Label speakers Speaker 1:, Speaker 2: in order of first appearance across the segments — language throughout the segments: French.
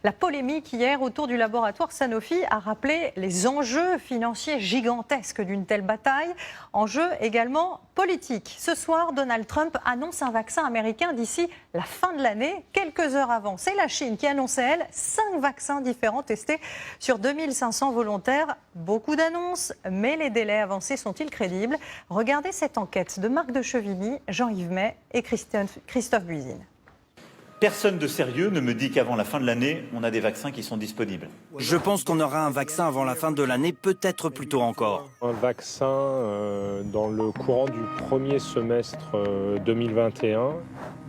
Speaker 1: La polémique hier autour du laboratoire Sanofi a rappelé les enjeux financiers gigantesques d'une telle bataille, enjeux également politiques. Ce soir, Donald Trump annonce un vaccin américain d'ici la fin de l'année, quelques heures avant. C'est la Chine qui annonçait, elle, 5 vaccins différents testés sur 2500 volontaires. Beaucoup d'annonces, mais les délais avancés sont-ils crédibles? Regardez cette enquête de Marc de Chevigny, Jean-Yves May et Christophe Buisine.
Speaker 2: Personne de sérieux ne me dit qu'avant la fin de l'année, on a des vaccins qui sont disponibles.
Speaker 3: Je pense qu'on aura un vaccin avant la fin de l'année, peut-être plus tôt encore.
Speaker 4: Un vaccin dans le courant du premier semestre 2021.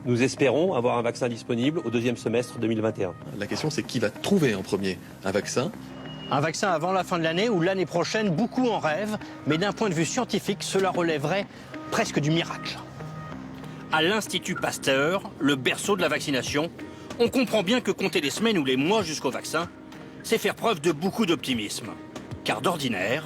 Speaker 5: Nous espérons avoir un vaccin disponible au deuxième semestre 2021.
Speaker 6: La question, c'est qui va trouver en premier un vaccin?
Speaker 7: Un vaccin avant la fin de l'année ou l'année prochaine, beaucoup en rêvent, mais d'un point de vue scientifique, cela relèverait presque du miracle. À l'Institut Pasteur, le berceau de la vaccination, on comprend bien que compter les semaines ou les mois jusqu'au vaccin, c'est faire preuve de beaucoup d'optimisme. Car d'ordinaire,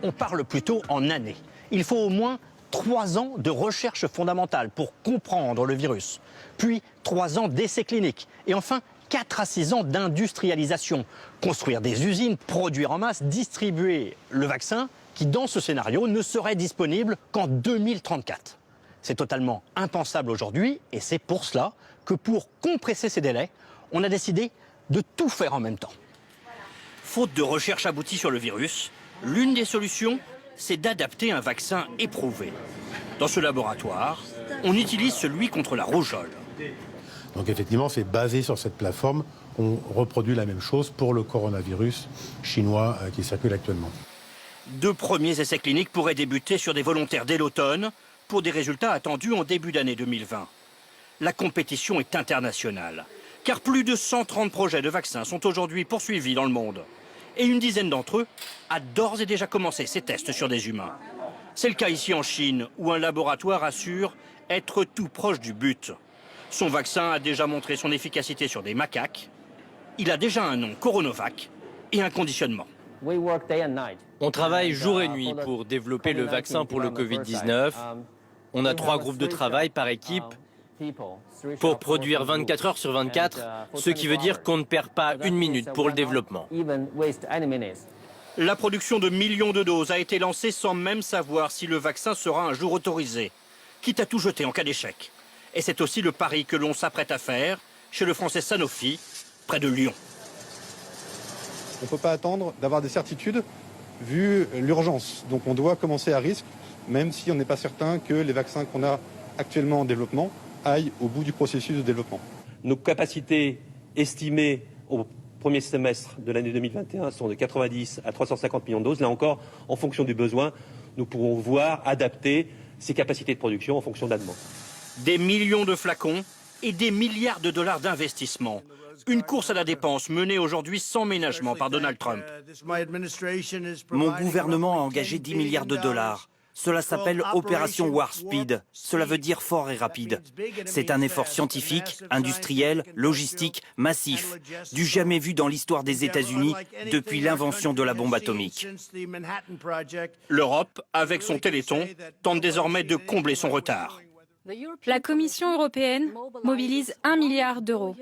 Speaker 7: on parle plutôt en années. Il faut au moins 3 ans de recherche fondamentale pour comprendre le virus, puis 3 ans d'essais cliniques, et enfin 4 à 6 ans d'industrialisation. Construire des usines, produire en masse, distribuer le vaccin qui, dans ce scénario, ne serait disponible qu'en 2034. C'est totalement impensable aujourd'hui et c'est pour cela que pour compresser ces délais, on a décidé de tout faire en même temps. Faute de recherche aboutie sur le virus, l'une des solutions, c'est d'adapter un vaccin éprouvé. Dans ce laboratoire, on utilise celui contre la rougeole.
Speaker 8: Donc effectivement, c'est basé sur cette plateforme. On reproduit la même chose pour le coronavirus chinois qui circule actuellement.
Speaker 7: 2 premiers essais cliniques pourraient débuter sur des volontaires dès l'automne, pour des résultats attendus en début d'année 2020. La compétition est internationale, car plus de 130 projets de vaccins sont aujourd'hui poursuivis dans le monde. Et une dizaine d'entre eux a d'ores et déjà commencé ses tests sur des humains. C'est le cas ici en Chine, où un laboratoire assure être tout proche du but. Son vaccin a déjà montré son efficacité sur des macaques. Il a déjà un nom, Coronavac, et un conditionnement.
Speaker 9: On travaille jour et nuit pour développer le vaccin pour le Covid-19. On a 3 groupes de travail par équipe pour produire 24 heures sur 24, ce qui veut dire qu'on ne perd pas une minute pour le développement.
Speaker 7: La production de millions de doses a été lancée sans même savoir si le vaccin sera un jour autorisé, quitte à tout jeter en cas d'échec. Et c'est aussi le pari que l'on s'apprête à faire chez le français Sanofi, près de Lyon.
Speaker 10: On ne peut pas attendre d'avoir des certitudes vu l'urgence. Donc on doit commencer à risque, même si on n'est pas certain que les vaccins qu'on a actuellement en développement aillent au bout du processus de développement.
Speaker 5: Nos capacités estimées au premier semestre de l'année 2021 sont de 90 à 350 millions de doses. Là encore, en fonction du besoin, nous pourrons voir adapter ces capacités de production en fonction de la demande.
Speaker 7: Des millions de flacons et des milliards de dollars d'investissement. Une course à la dépense menée aujourd'hui sans ménagement par Donald Trump.
Speaker 3: Mon gouvernement a engagé 10 milliards de dollars. Cela s'appelle Opération Warp Speed. Cela veut dire fort et rapide. C'est un effort scientifique, industriel, logistique, massif, du jamais vu dans l'histoire des États-Unis depuis l'invention de la bombe atomique.
Speaker 7: L'Europe, avec son Téléthon, tente désormais de combler son retard.
Speaker 11: La Commission européenne mobilise 1 milliard d'euros.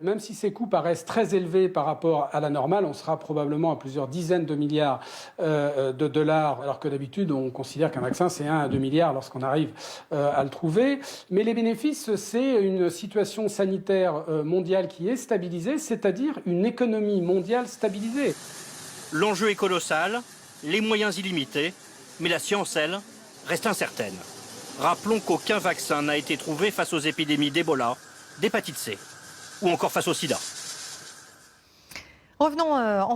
Speaker 12: Même si ces coûts paraissent très élevés par rapport à la normale, on sera probablement à plusieurs dizaines de milliards de dollars, alors que d'habitude, on considère qu'un vaccin, c'est 1 à 2 milliards lorsqu'on arrive à le trouver. Mais les bénéfices, c'est une situation sanitaire mondiale qui est stabilisée, c'est-à-dire une économie mondiale stabilisée.
Speaker 7: L'enjeu est colossal, les moyens illimités, mais la science, elle, reste incertaine. Rappelons qu'aucun vaccin n'a été trouvé face aux épidémies d'Ebola, d'hépatite C ou encore face au sida.
Speaker 1: Revenons en